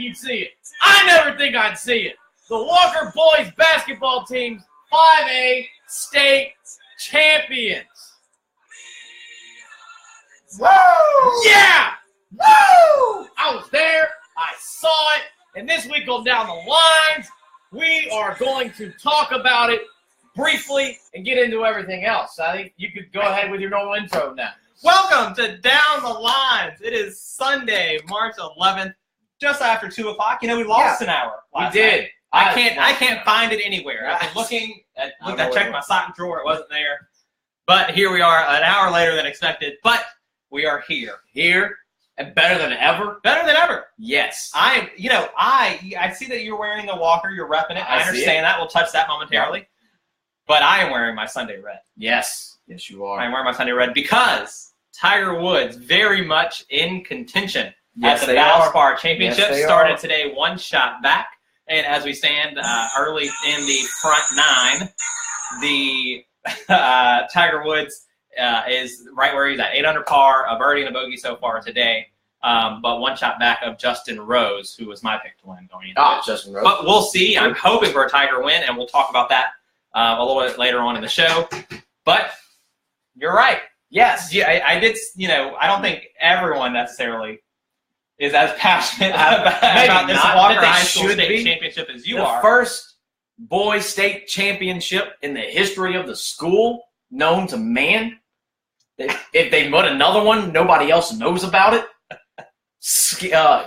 you'd see it. I never think I'd see it. The Walker boys basketball team's 5A state champions. Woo! Yeah! Woo! I was there. I saw it. And this week on Down the Lines, we are going to talk about it briefly and get into everything else. I think you could go ahead with your normal intro now. Welcome to Down the Lines. It is Sunday, March 11th, just after 2 o'clock. You know, we lost an hour. We did. Night. I can't find it anywhere. I've been looking. I checked my sock drawer. It wasn't there. But here we are, an hour later than expected. But we are here. Here and better than ever. Better than ever. Yes. I see that you're wearing the Walker. You're repping it. I understand that. We'll touch that momentarily. But I am wearing my Sunday red. Yes. Yes, you are. I'm wearing my Sunday red because Tiger Woods very much in contention at the Valspar Championship. Started today one shot back. And as we stand early in the front nine, the Tiger Woods is right where he's at, 8 under par, a birdie and a bogey so far today, but one shot back of Justin Rose, who was my pick to win going into it. Justin Rose. But we'll see. I'm hoping for a Tiger win, and we'll talk about that a little bit later on in the show. But you're right. Yes. Yeah, I did. I don't think everyone necessarily is as passionate about this Walker High School State Championship as you are. The first boys state championship in the history of the school known to man. If they put another one, nobody else knows about it.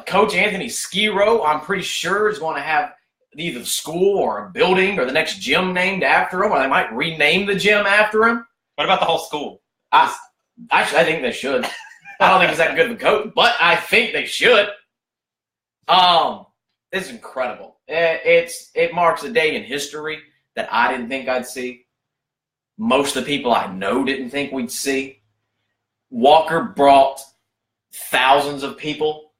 Coach Anthony Skiro, I'm pretty sure, is going to have either the school or a building or the next gym named after him, or they might rename the gym after him. What about the whole school? I think they should. I don't think he's that good of a coach, but I think they should. It's incredible. It marks a day in history that I didn't think I'd see. Most of the people I know didn't think we'd see. Walker brought thousands of people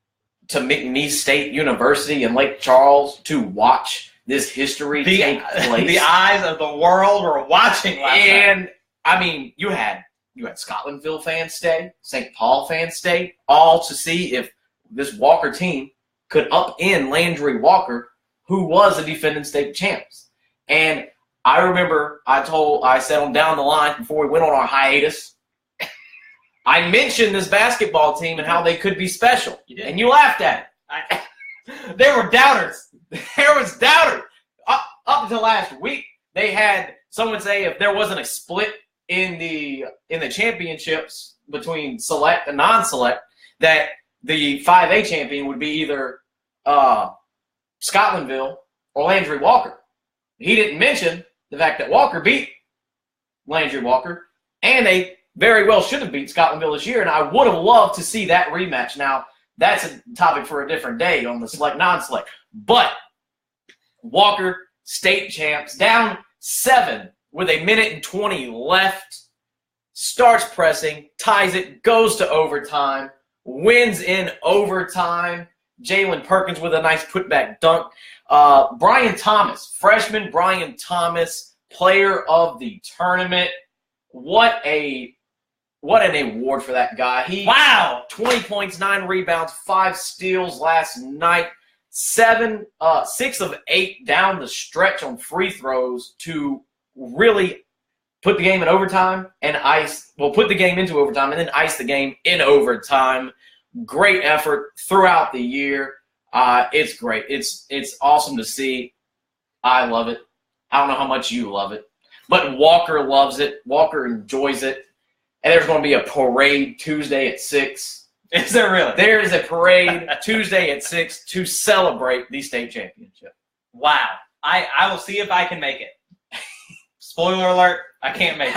to McNeese State University in Lake Charles to watch this history take place. The eyes of the world were watching last night. And, I mean, you had Scotlandville fans stay, St. Paul fans stay, all to see if this Walker team could upend Landry Walker, who was the defending state champs. And I remember I said on Down the Line before we went on our hiatus, I mentioned this basketball team and how they could be special. You did. And you laughed at it. There were doubters. There was doubters. Up until last week, they had someone say if there wasn't a split in the championships between select and non-select, that the 5A champion would be either Scotlandville or Landry Walker. He didn't mention the fact that Walker beat Landry Walker, and they very well should have beat Scotlandville this year, and I would have loved to see that rematch. Now, that's a topic for a different day on the select, non-select. But Walker, state champs, down 7 with 1:20 left, starts pressing, ties it, goes to overtime, wins in overtime. Jalen Perkins with a nice putback dunk. Brian Thomas, freshman Brian Thomas, player of the tournament. What an award for that guy. 20 points, 9 rebounds, 5 steals last night. 6 of 8 down the stretch on free throws to really put the game in overtime and put the game into overtime and then ice the game in overtime. Great effort throughout the year. It's great. It's awesome to see. I love it. I don't know how much you love it, but Walker loves it. Walker enjoys it. And there's going to be a parade Tuesday at 6. Is there really? There is a parade Tuesday at 6 to celebrate the state championship. Wow. I will see if I can make it. Spoiler alert, I can't make it.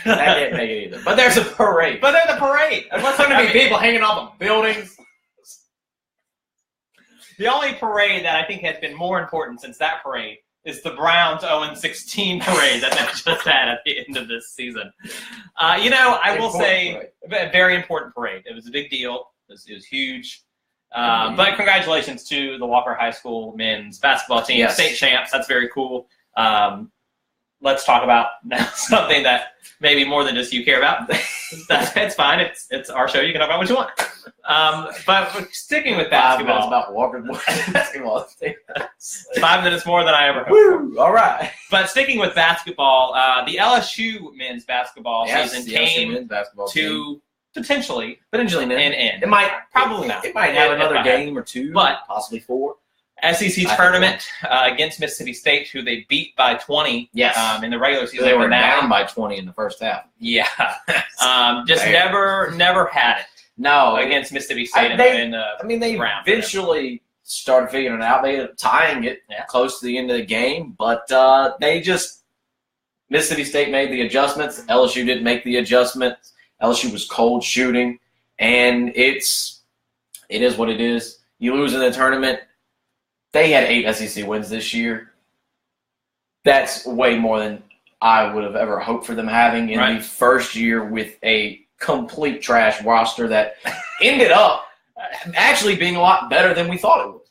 I can't make it either. But there's a parade. But there's a parade. What's going to be people hanging off of buildings? The only parade that I think has been more important since that parade is the Browns 0-16 parade that they just had at the end of this season. I will say, a very important parade. It was a big deal. It was huge. But congratulations to the Walker High School men's basketball team, state champs. That's very cool. let's talk about now something that maybe more than just you care about. It's fine. It's our show. You can talk about what you want. But sticking with basketball. 5 minutes about Walker's basketball. 5 minutes more than I ever hoped. Woo! All right. But sticking with basketball, the LSU men's basketball season came to potentially an end. It might probably not. It might have another game or two, but possibly 4. SEC tournament against Mississippi State, who they beat by 20 in the regular season. They were down by 20 in the first half. Yeah. Just never had it. No. Against Mississippi State they in the they round. eventually started figuring it out. They ended up tying it close to the end of the game, but Mississippi State made the adjustments. LSU didn't make the adjustments. LSU was cold shooting, and it is what it is. You lose in the tournament. They had 8 SEC wins this year. That's way more than I would have ever hoped for them having in the first year with a complete trash roster that ended up actually being a lot better than we thought it would.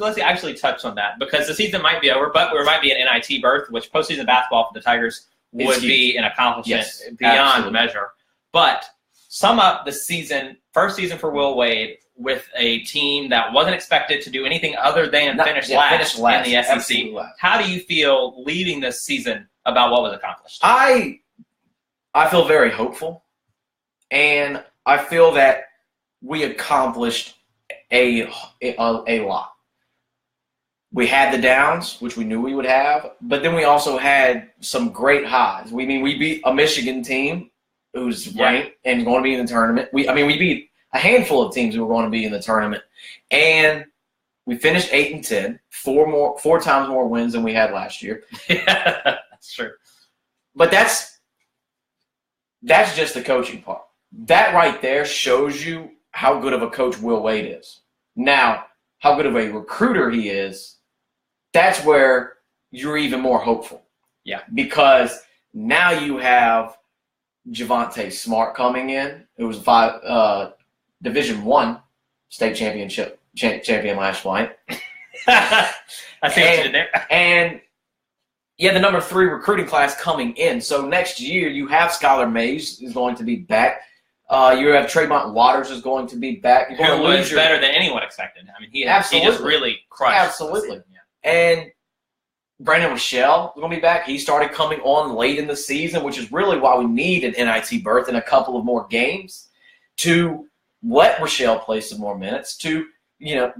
Let's actually touch on that, because the season might be over, but there might be an NIT berth, which postseason basketball for the Tigers would be an accomplishment beyond measure. But sum up the season, first season for Will Wade, with a team that wasn't expected to do anything other than finish last in the SEC. How do you feel leading this season about what was accomplished? I feel very hopeful, and I feel that we accomplished a lot. We had the downs, which we knew we would have, but then we also had some great highs. We beat a Michigan team who's ranked and going to be in the tournament. We beat a handful of teams who were going to be in the tournament, and we finished 8-10, 4 times more wins than we had last year. Yeah, that's true. But that's just the coaching part. That right there shows you how good of a coach Will Wade is. Now, how good of a recruiter he is, that's where you're even more hopeful. Yeah. Because now you have Javonte Smart coming in, who was Division I state championship champion last night. I see what you did there. And the number 3 recruiting class coming in. So next year you have Skylar Mays is going to be back. You have Tremont Waters is going to be back. Who was better than anyone expected. I mean, he just really crushed. Absolutely. And Brandon Rochelle is going to be back. He started coming on late in the season, which is really why we need an NIT berth in a couple of more games to let Rochelle play some more minutes, to,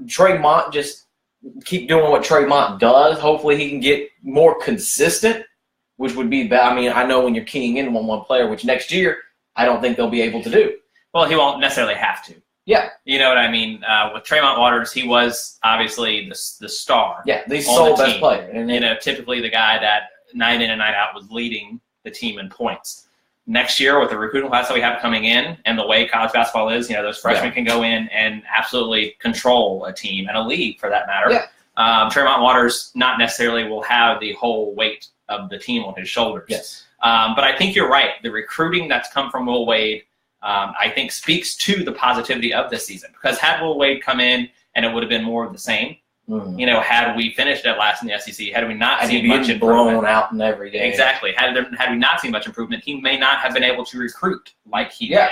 Tremont just keep doing what Tremont does. Hopefully he can get more consistent, which would be bad. I mean, I know when you're keying in one player, which next year I don't think they'll be able to do. Well, he won't necessarily have to. Yeah. You know what I mean? With Tremont Waters, he was obviously the star. Yeah, the sole best player. And typically the guy that night in and night out was leading the team in points. Next year, with the recruiting class that we have coming in and the way college basketball is, those freshmen can go in and absolutely control a team and a league for that matter. Yeah. Tremont Waters not necessarily will have the whole weight of the team on his shoulders. Yes. But I think you're right. The recruiting that's come from Will Wade, I think, speaks to the positivity of this season. Because had Will Wade come in and it would have been more of the same, had we finished at last in the SEC, had we not seen much improvement, blown out in every game. Exactly. Had we not seen much improvement, he may not have been able to recruit like he did.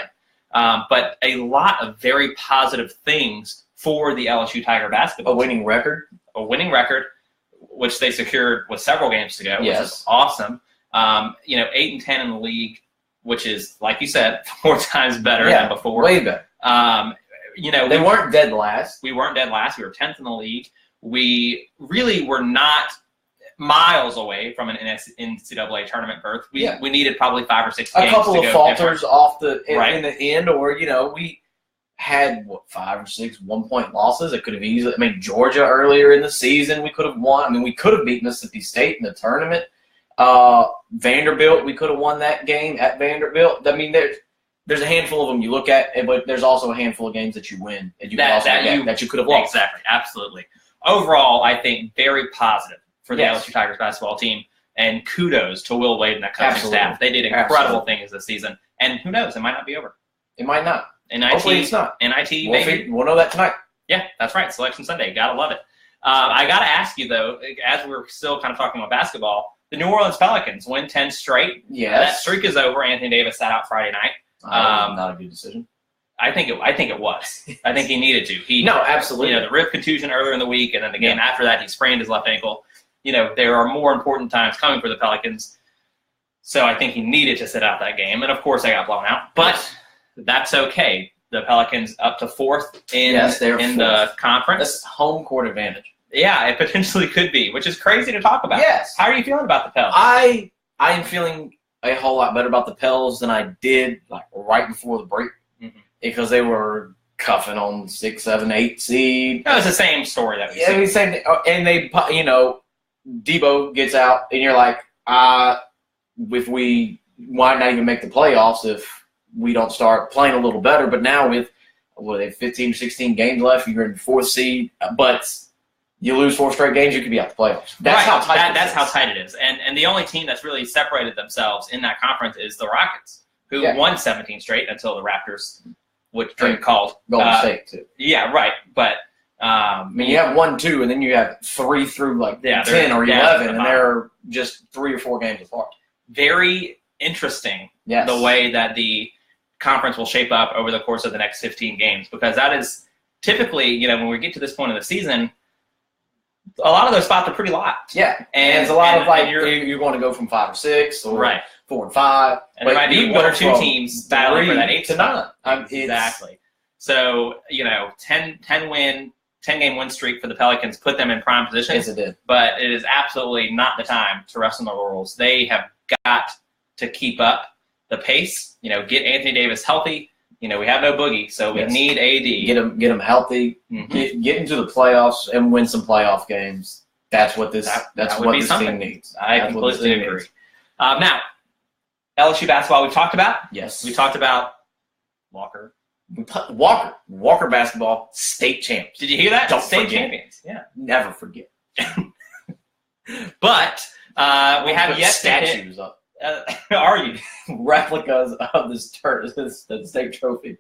But a lot of very positive things for the LSU Tiger basketball. A winning record, which they secured with several games to go, which is awesome. 8-10 in the league, which is, like you said, 4 times better than before. Way better. They weren't dead last. We weren't dead last. We were 10th in the league. We really were not miles away from an NCAA tournament berth. We needed probably 5 or 6 games. A couple of falters off in the end, or we had 5 or 6 1-point losses. It could have easily. Georgia earlier in the season we could have won. We could have beat Mississippi State in the tournament. Vanderbilt, we could have won that game at Vanderbilt. There's a handful of them you look at, but there's also a handful of games that you win that you could have lost. Exactly, absolutely. Overall, I think very positive for the LSU Tigers basketball team, and kudos to Will Wade and that coaching staff. They did incredible things this season, and who knows, it might not be over. It might not. Hopefully it's not. NIT, maybe. We'll know that tonight. Yeah, that's right. Selection Sunday. Gotta love it. I gotta ask you though, as we're still kind of talking about basketball, the New Orleans Pelicans win 10 straight. Yes. That streak is over. Anthony Davis sat out Friday night. Not a good decision. I think it was. I think he needed to. No, absolutely. The rib contusion earlier in the week, and then the game after that, he sprained his left ankle. There are more important times coming for the Pelicans. So I think he needed to sit out that game. And, of course, they got blown out. But that's okay. The Pelicans up to fourth in the conference. That's home court advantage. Yeah, it potentially could be, which is crazy to talk about. Yes. How are you feeling about the Pels? I am feeling a whole lot better about the Pels than I did right before the break because they were cuffing on 6, 7, 8 seed. That was the same story that we we said, and they, Debo gets out, and you're like, if we might not even make the playoffs if we don't start playing a little better. But now with 15 or 16 games left, you're in 4th seed, but you lose 4 straight games, you could be out the playoffs. That's how tight That's how tight it is. And the only team that's really separated themselves in that conference is the Rockets, who won 17 straight until the Raptors, which Drake called. Golden State, too. Yeah, right. But you have 1, 2, and then you have 3 through 10 or 11, and they're just 3 or 4 games apart. Very interesting the way that the conference will shape up over the course of the next 15 games, because that is typically, when we get to this point of the season, a lot of those spots are pretty locked. Yeah, and it's a lot of you're going to go from 5 or 6 or 4 and 5, and there might be 1 or 2 teams battling for that 8 to 9. Exactly. So 10-game win streak for the Pelicans put them in prime position. Yes, it did. But it is absolutely not the time to rest on the laurels. They have got to keep up the pace. Get Anthony Davis healthy. We have no Boogie, so we need AD. Get him healthy. Get into the playoffs and win some playoff games. That's what this team needs. I completely agree. Now, LSU basketball we've talked about. Yes, we talked about Walker. Walker basketball state champs. Did you hear that? Don't state forget. Champions. Yeah, never forget. But we have yet statues to up. Are you replicas of the state trophy?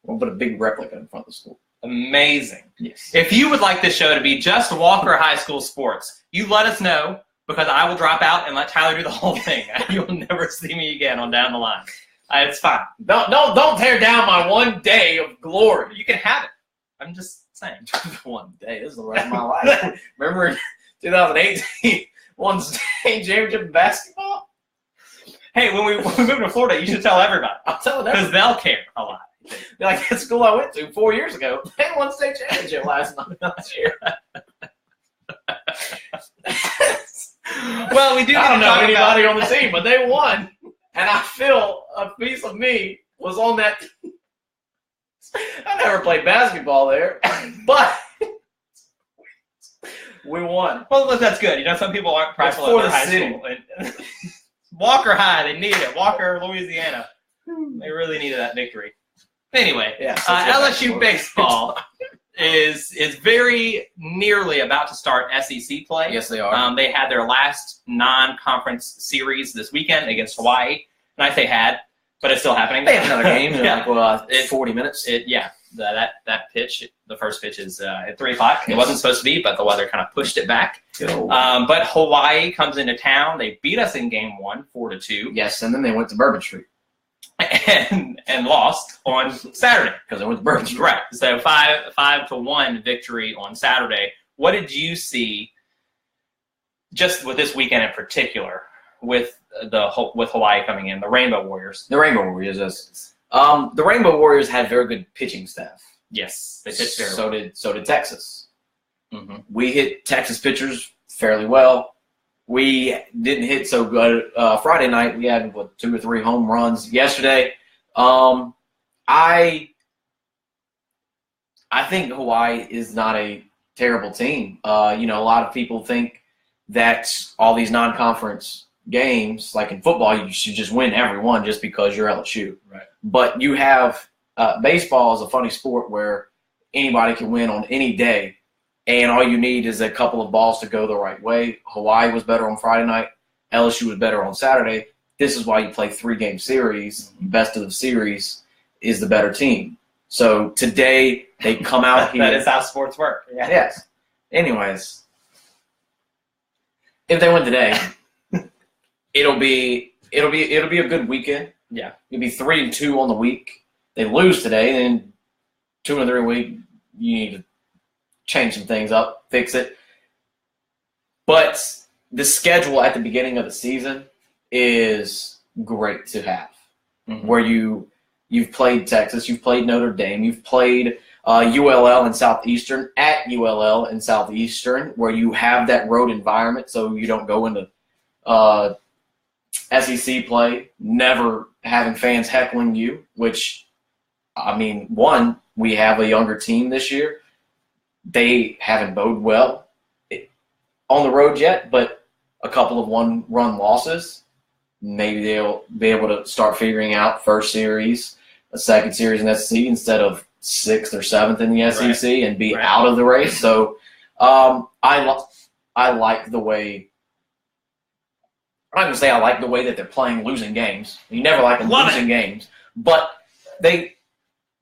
We'll put a big replica in front of the school. Amazing. Yes. If you would like this show to be just Walker High School sports, you let us know, because I will drop out and let Tyler do the whole thing. You'll never see me again on Down the Line. It's fine. Don't tear down my one day of glory. You can have it. I'm just saying. One day. This is the rest of my life. Remember in 2018, won state championship in basketball? Hey, when we move to Florida, you should tell everybody. I'll tell them. Because they'll care a lot. Like that school I went to 4 years ago, they won state championship last year. Well, we do. I don't know anybody on the team, but they won, and I feel a piece of me was on that team. I never played basketball there, but we won. Well, that's good. Some people aren't prideful at high school. Walker High, they needed it. Walker, Louisiana, they really needed that victory. Anyway, LSU baseball is very nearly about to start SEC play. Yes, they are. They had their last non-conference series this weekend against Hawaii, and I say had, but it's still happening. They have another game in 40 minutes. That pitch, the first pitch is at 3 o'clock. Yes. It wasn't supposed to be, but the weather kind of pushed it back. But Hawaii comes into town. They beat us in game 1, 4-2. Yes, and then they went to Bourbon Street. And lost on Saturday. Because they went to Bourbon Street. Right. So 5-1 victory on Saturday. What did you see just with this weekend in particular with Hawaii coming in, the Rainbow Warriors? The Rainbow Warriors, the Rainbow Warriors had very good pitching staff. Yes, they pitched very well. So did Texas. Mm-hmm. We hit Texas pitchers fairly well. We didn't hit so good Friday night. We had 2 or 3 home runs yesterday. I think Hawaii is not a terrible team. A lot of people think that all these non-conference games, like in football, you should just win every one just because you're LSU. Right. But you have baseball is a funny sport where anybody can win on any day. And all you need is a couple of balls to go the right way. Hawaii was better on Friday night. LSU was better on Saturday. This is why you play 3-game series. Best of the series is the better team. So today they come out here. That is how sports work. Yeah. Yes. Anyways, if they win today, it'll be a good weekend. Yeah. You'll be 3-2 on the week. They lose today, then 2 and 3 week. You need to change some things up, fix it. But the schedule at the beginning of the season is great to have, where you've played Texas, you've played Notre Dame, you've played ULL and Southeastern at ULL and Southeastern, where you have that road environment, so you don't go into SEC play, never having fans heckling you, which, I mean, one, we have a younger team this year. They haven't bode well on the road yet, but a couple of one-run losses, maybe they'll be able to start figuring out first series, a second series in SEC instead of 6th or 7th in the SEC and be out of the race. So I like the way – I'm not going to say I like the way that they're playing losing games. You never like them losing games. But they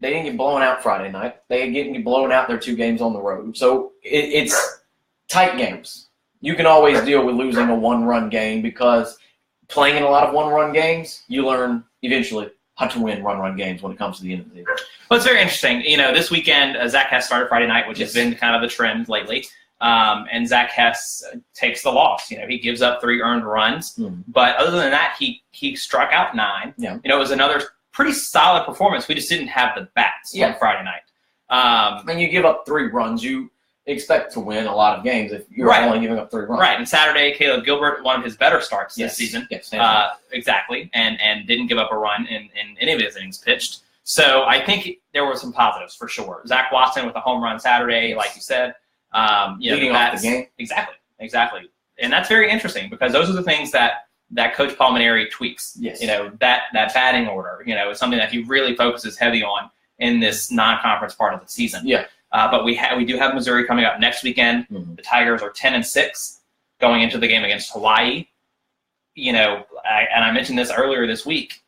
didn't get blown out Friday night. They didn't get blown out their 2 games on the road. So it's tight games. You can always deal with losing a one-run game because playing in a lot of one-run games, you learn eventually how to win one-run games when it comes to the end of the season. Well, it's very interesting. You know, this weekend, Zach Hess started Friday night, which has been kind of the trend lately. And Zach Hess takes the loss. You know, he gives up 3 earned runs. But other than that, he struck out 9. Yeah. You know, it was another pretty solid performance. We just didn't have the bats on Friday night. And you give up 3 runs, you expect to win a lot of games if you're only giving up 3 runs. Right. And Saturday, Caleb Gilbert, one of his better starts this season. Yes. Exactly. And didn't give up a run in any of his innings pitched. So I think there were some positives for sure. Zach Watson with a home run Saturday, like you said. Leading off the game. Exactly. And that's very interesting because those are the things that Coach Palmineri tweaks. Yes. You know, that batting order, you know, is something that he really focuses heavy on in this non-conference part of the season. Yeah. But we do have Missouri coming up next weekend. The Tigers are 10-6 going into the game against Hawaii. You know, I mentioned this earlier this week.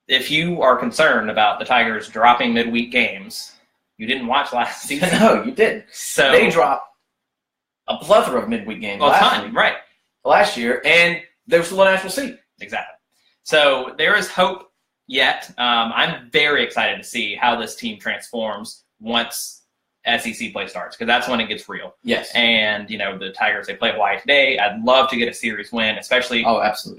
If you are concerned about the Tigers dropping midweek games, you didn't watch last season. No, you didn't. So they dropped a plethora of midweek games last year, and they were still a national seed. Exactly. So there is hope yet. I'm very excited to see how this team transforms once SEC play starts, because that's when it gets real. Yes. And, you know, the Tigers, they play Hawaii today. I'd love to get a series win, especially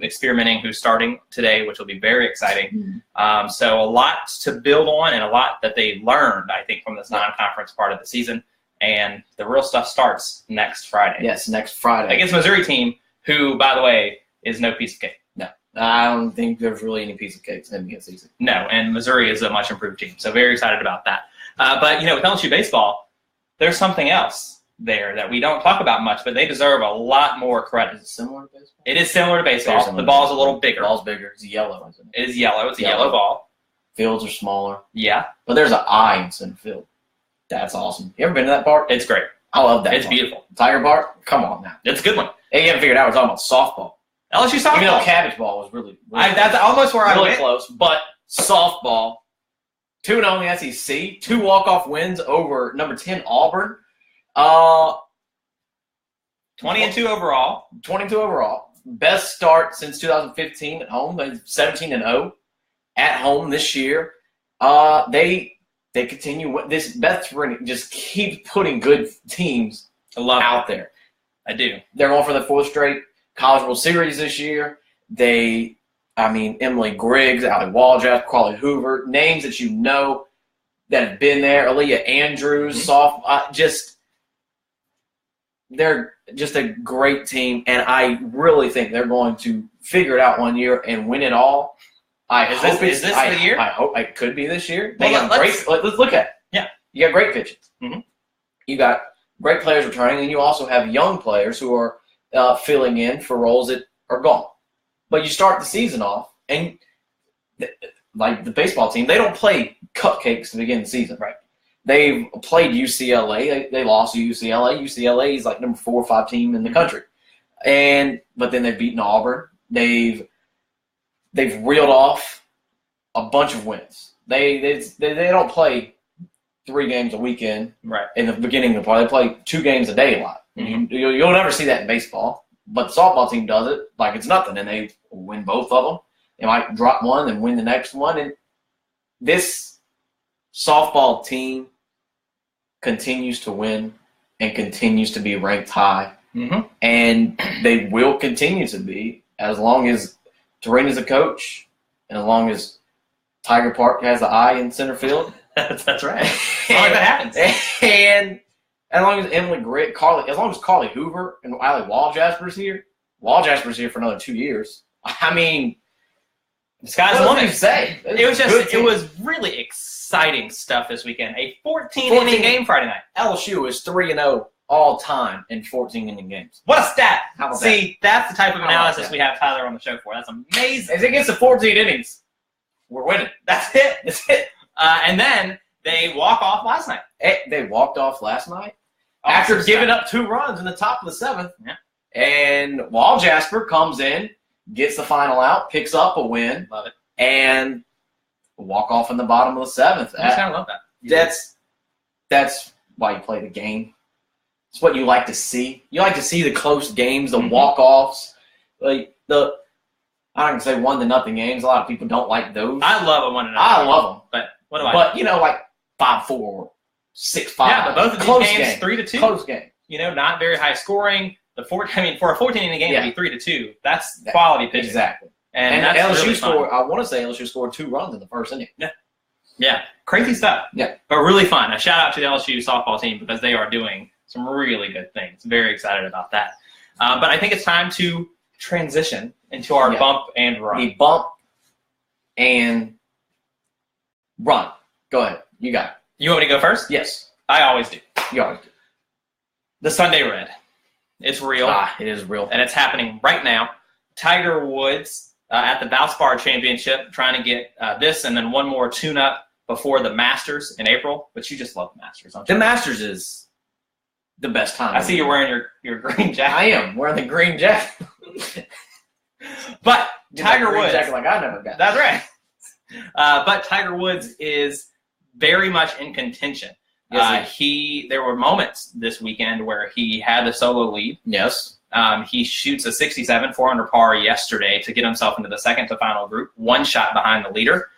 experimenting who's starting today, which will be very exciting. So a lot to build on and a lot that they learned, I think, from this non-conference part of the season. And the real stuff starts next Friday. Yes, next Friday. Against Missouri team, who, by the way, is no piece of cake. No. I don't think there's really any piece of cake in the season. No, and Missouri is a much improved team. So very excited about that. But, you know, with LSU baseball, there's something else there that we don't talk about much, but they deserve a lot more credit. Is it similar to baseball? It is similar to baseball. The ball's a little bigger. The ball's bigger. It's yellow, isn't it? It is yellow. It's a yellow ball. Fields are smaller. Yeah. But there's an eye in center field. That's awesome. You ever been to that park? It's great. I love that It's park. beautiful. Tiger Park? Come on now. It's a good one. Hey, you haven't figured out we're talking about softball. LSU softball. Even though cabbage ball was really that's almost where I went. Close, but softball. 2-0 in the SEC. 2 walk-off wins over number 10 Auburn. 20-2 overall. 22 overall. Best start since 2015 at home. They're 17-0 at home this year. They continue. This Beth just keeps putting good teams out there. I do. They're going for the 4th straight College World Series this year. Emily Griggs, Allie Waldraff, Crawley Hoover, names that you know that have been there. Aaliyah Andrews, they're just a great team, and I really think they're going to figure it out one year and win it all. Is this the year? I hope it could be this year. Let's look at it. Yeah. You got great pitching. You got great players returning, and you also have young players who are filling in for roles that are gone. But you start the season off, and like the baseball team, they don't play cupcakes to begin the season. Right. They've played UCLA. They lost to UCLA. UCLA is like number 4 or 5 team in the country. But then they've beaten Auburn. They've reeled off a bunch of wins. They don't play 3 games a weekend in the beginning of the part. They play 2 games a day a lot. You'll never see that in baseball. But the softball team does it like it's nothing, and they win both of them. They might drop one and win the next one. And this softball team continues to win and continues to be ranked high. Mm-hmm. And they will continue to be as long as Terrain is a coach and as long as Tiger Park has the eye in center field. That's right. As long as that happens. And as long as Emily Grit, as long as Carly Hoover and Allie Walljasper's here for another 2 years. I mean, the sky's the limit. Say? It was really exciting stuff this weekend. A 14-inning game Friday night. LSU is 3-0 all time in 14-inning games. What a stat! How about See, that's the type of analysis we have Tyler on the show for. That's amazing. If it gets to 14 innings, we're winning. That's it. That's it. And then they walk off last night. They walked off last night after giving up 2 runs in the top of the 7th. Yeah. And Walljasper comes in, gets the final out, picks up a win. Love it. And walk off in the bottom of the 7th. I kind of love that. That's why you play the game. It's what you like to see. You like to see the close games, the walk-offs, like I don't say 1-0 games. A lot of people don't like those. I love a 1-0. I love them. But what do I? But like 5-4, 6-5. Yeah, but both of these games 3-2. Close game. Not very high scoring. For a 14-inning game to be 3-2, that's quality pitching. Exactly. And that's LSU really scored. fun. I want to say LSU scored 2 runs in the first inning. Yeah, crazy stuff. Yeah, but really fun. A shout out to the LSU softball team because they are doing some really good things. Very excited about that. But I think it's time to transition into our bump and run. The bump and run. Go ahead. You got it. You want me to go first? Yes. I always do. You always do. The Sunday Red. It's real. It is real. And it's happening right now. Tiger Woods at the Valspar Championship trying to get this and then one more tune-up before the Masters in April. But you just love the Masters, don't you? The Masters is the best time. I see you're wearing your green jacket. I am wearing the green jacket. But Tiger Woods. Jacket like I never got. That's right. But Tiger Woods is very much in contention. Yes, there were moments this weekend where he had the solo lead. Yes. He shoots a 67, 4 under par yesterday to get himself into the second to final group, 1 shot behind the leader,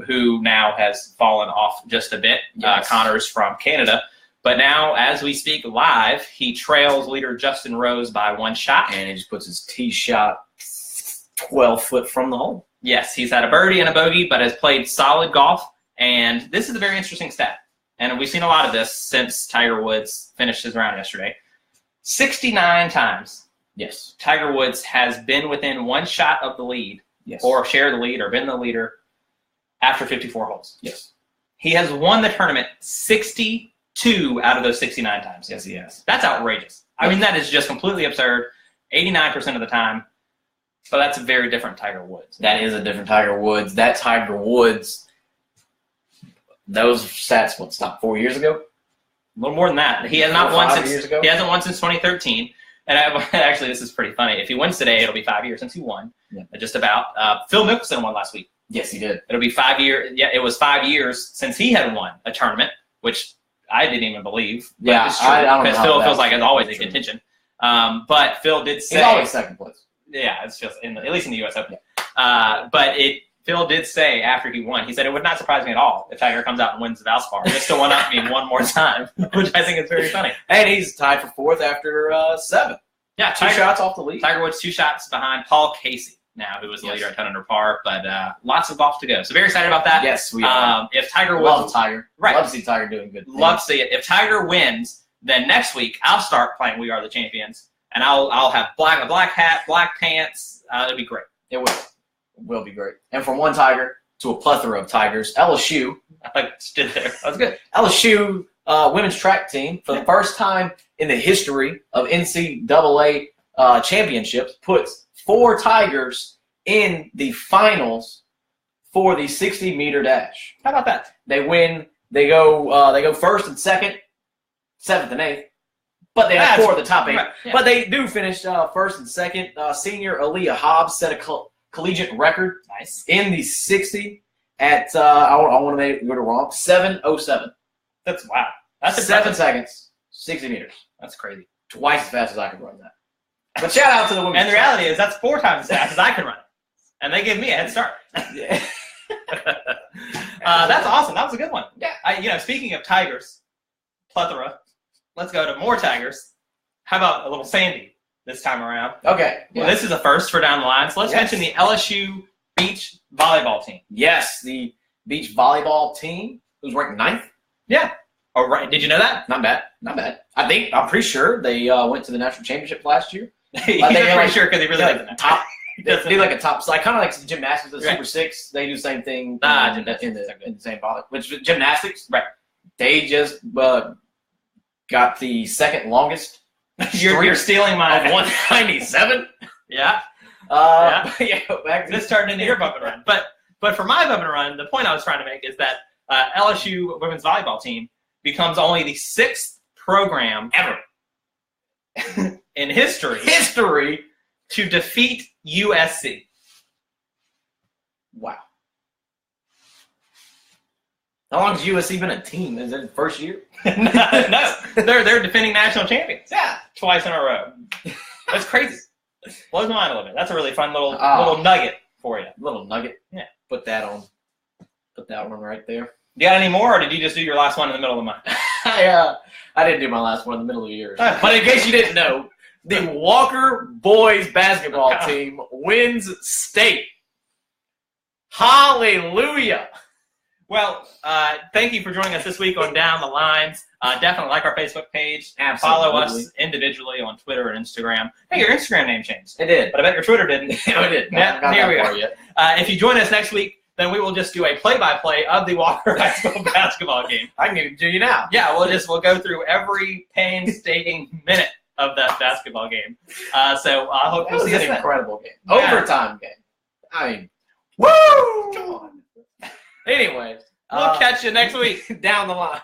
who now has fallen off just a bit. Yes. Connors from Canada. But now, as we speak live, he trails leader Justin Rose by 1 shot. And he just puts his tee shot 12 foot from the hole. Yes, he's had a birdie and a bogey, but has played solid golf. And this is a very interesting stat. And we've seen a lot of this since Tiger Woods finished his round yesterday. 69 times, yes, Tiger Woods has been within 1 shot of the lead, yes, or share the lead, or been the leader after 54 holes. Yes. He has won the tournament 62 out of those 69 times. Yes, he has. That's outrageous. I mean, that is just completely absurd. 89% of the time. But that's a very different Tiger Woods. That is a different Tiger Woods. That Tiger Woods, those stats, 4 years ago? A little more than that. He has not won since years ago? He hasn't won since 2013. And actually, this is pretty funny. If he wins today, it'll be 5 years since he won. Yeah. Just about. Phil Mickelson won last week. Yes, he did. It'll be 5 years. Yeah, it was 5 years since he had won a tournament, which I didn't even believe. Yeah, it's true, I don't know. Because Phil feels like it's always in contention. But Phil did say he's always second place. Yeah, it's just at least in the U.S. Open. But Phil did say after he won, he said it would not surprise me at all if Tiger comes out and wins the Valspar just to one up me one more time, which I think is very funny. And he's tied for 4th after 7. Yeah, 2 shots off the lead. Tiger Woods 2 shots behind Paul Casey now, who was the leader at 10 under par, but lots of golf to go. So very excited about that. Yes, we are. If Tiger Woods, love Tiger. Right. Love to see Tiger doing good things. Love to see it. If Tiger wins, then next week I'll start playing We Are the Champions, and I'll have a black hat, black pants. It'll be great. It will. It will be great. And from one Tiger to a plethora of Tigers, LSU. I stood there. That's good. LSU women's track team, for the first time in the history of NCAA championships, puts 4 Tigers in the finals for the 60-meter dash. How about that? They win. They go 1st and 2nd, 7th and 8th. But they have 4 of the top 8. Right. Yeah. But they do finish 1st and 2nd. Senior Aaliyah Hobbs set a collegiate record in the 60 at, I want to make it go to wrong, 7:07. That's wow. That's 7 seconds, 60 meters. That's crazy. Twice as fast as I can run that. But shout out to the women. And the reality is that's 4 times as fast as I can run. And they give me a head start. Yeah. That's awesome. That was a good one. Yeah. Speaking of tigers, plethora, let's go to more tigers. How about a little Sandy this time around? Okay. Well, this is a first for down the line. So let's mention the LSU beach volleyball team. Yes, the beach volleyball team who's ranked 9th. Yeah. Oh, right. Did you know that? Not bad. Not bad. I'm pretty sure they went to the national championship last year. He's pretty sure because he really doesn't know. Top. They do like a top, so kind of like gymnastics, the Super 6. They do the same thing in the same volley. Which gymnastics, right? They just got the second longest. You're stealing mine. Of 197. Yeah. Back this turned into your bump and run. But for my bump and run, the point I was trying to make is that LSU women's volleyball team becomes only the 6th program ever in history to defeat USC. Wow. How long has USC been a team? Is it the first year? No. They're defending national champions. Yeah. Twice in a row. That's crazy. Blows my mind a little bit. That's a really fun little nugget for you. Little nugget. Yeah. Put that one right there. You got any more, or did you just do your last one in the middle of the month? I didn't do my last one in the middle of the year. But in case you didn't know, the Walker boys basketball team wins state. Hallelujah. Well, thank you for joining us this week on Down the Lines. Definitely like our Facebook page. Absolutely. Follow us individually on Twitter and Instagram. Hey, your Instagram name changed. It did. But I bet your Twitter didn't. No, it did. Here we go. If you join us next week, then we will just do a play-by-play of the Walker High School basketball game. I can give it to you now. Yeah, we'll go through every painstaking minute of that basketball game. So I hope you'll see us. It was an incredible game. Yeah. Overtime game. I mean, woo! Come on. Anyway, we'll catch you next week. Down the line.